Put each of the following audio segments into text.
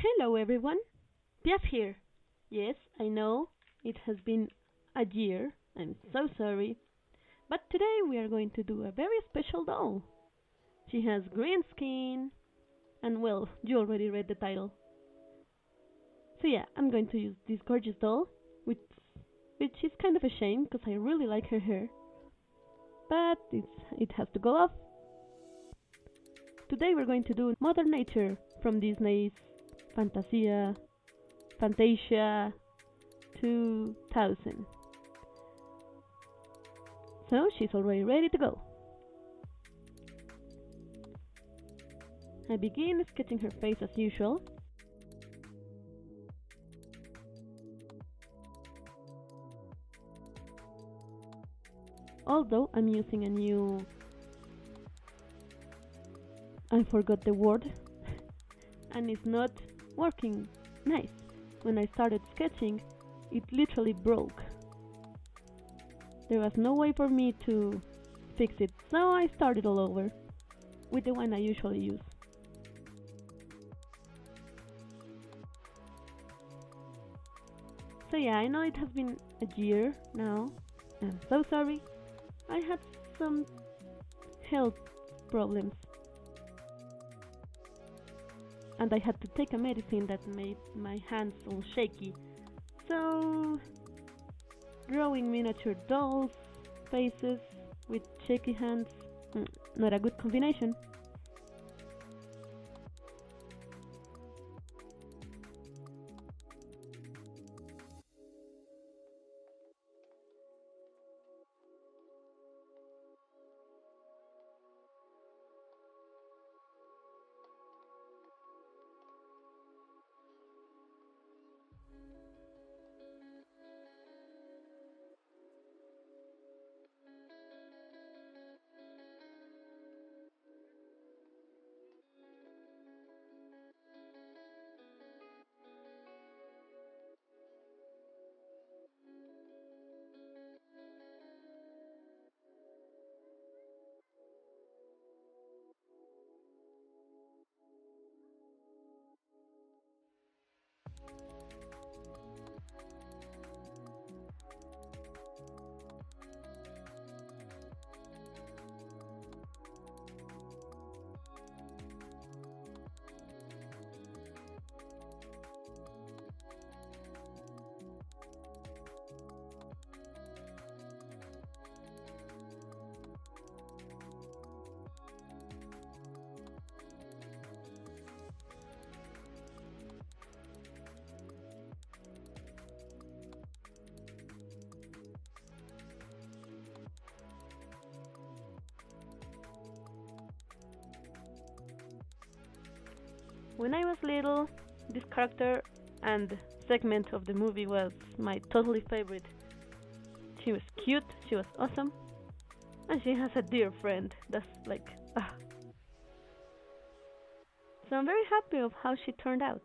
Hello everyone, Piaf here. Yes, I know it has been a year. I'm so sorry. But today we are going to do a very special doll. She has green skin, and well, you already read the title. So yeah, I'm going to use this gorgeous doll, which is kind of a shame because I really like her hair. But it has to go off. Today we're going to do Mother Nature from Disney's Fantasia, Fantasia 2000. So she's already ready to go. I begin sketching her face as usual. Although I'm using a new... I forgot the word. And it's not working nice. When I started sketching, it literally broke. There was no way for me to fix it, so I started all over with the one I usually use. So yeah, I know it has been a year now. I'm so sorry. I had some health problems. And I had to take a medicine that made my hands all shaky. So, drawing miniature dolls' faces with shaky hands, not a good combination. When I was little, this character and segment of the movie was my totally favorite. She was cute, she was awesome, and she has a dear friend that's like, ah. So I'm very happy of how she turned out.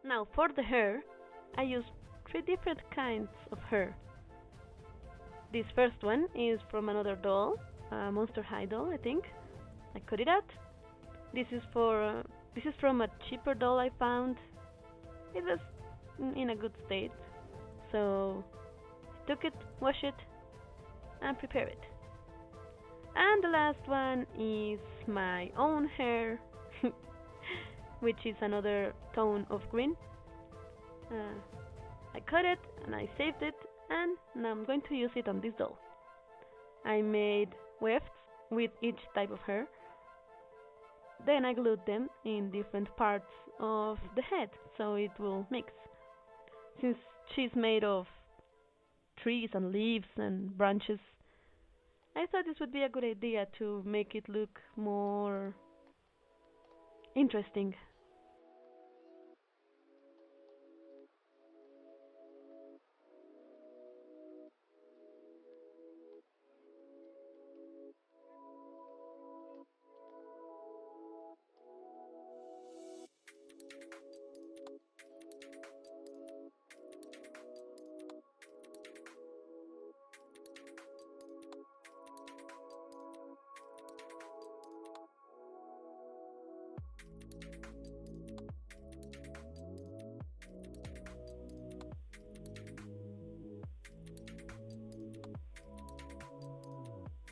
Now for the hair, I use three different kinds of hair. This first one is from another doll, a Monster High doll, I think. I cut it out. This is from a cheaper doll I found. It was in a good state, so I took it, wash it, and prepare it. And the last one is my own hair, which is another tone of green. Uh, I cut it and I saved it, and now I'm going to use it on this doll. I made wefts with each type of hair. Then I glued them in different parts of the head so it will mix. Since she's made of trees and leaves and branches, I thought this would be a good idea to make it look more interesting.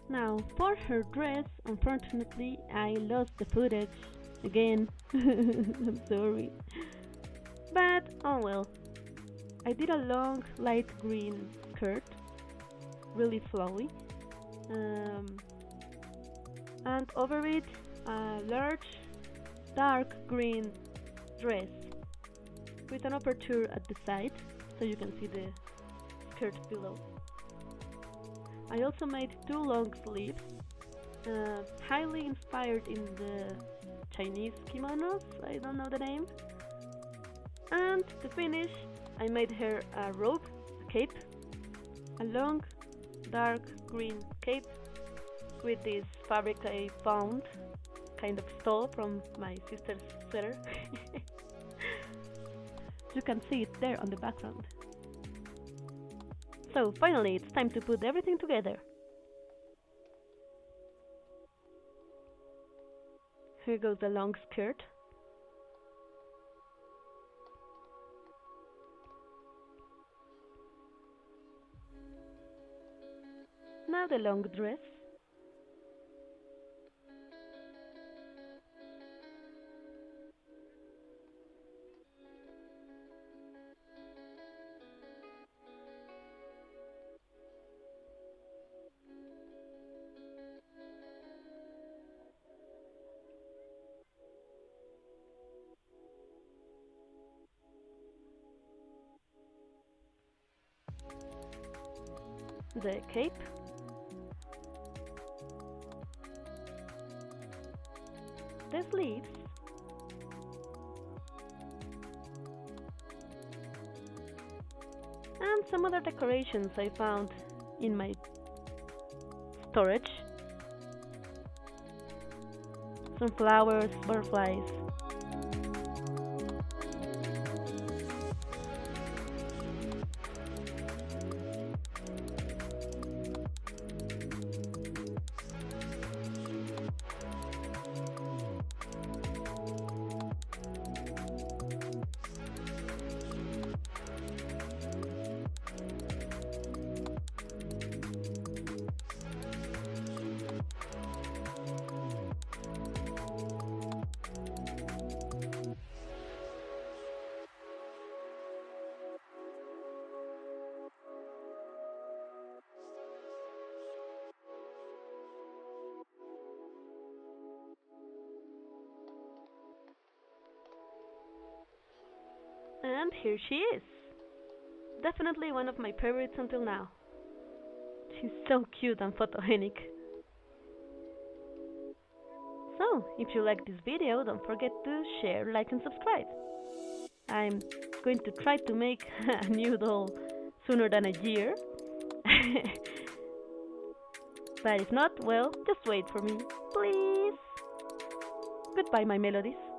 Now, for her dress, unfortunately, I lost the footage again. I'm sorry. But, oh well. I did a long light green skirt, really flowy, um, and over it, a large dark green dress with an aperture at the side so you can see the skirt below. I also made two long sleeves, highly inspired in the Chinese kimonos, I don't know the name. And to finish, I made her a robe, a cape, a long dark green cape with this fabric I found, kind of stole from my sister's sweater. You can see it there on the background. So finally, it's time to put everything together. Here goes the long skirt. Now the long dress. The cape. The sleeves. And some other decorations I found in my storage. Some flowers, butterflies. And here she is. Definitely one of my favorites until now. She's so cute and photogenic. So, if you like this video, don't forget to share, like and subscribe. I'm going to try to make a new doll sooner than a year. But if not, well, just wait for me, please. Goodbye, my melodies.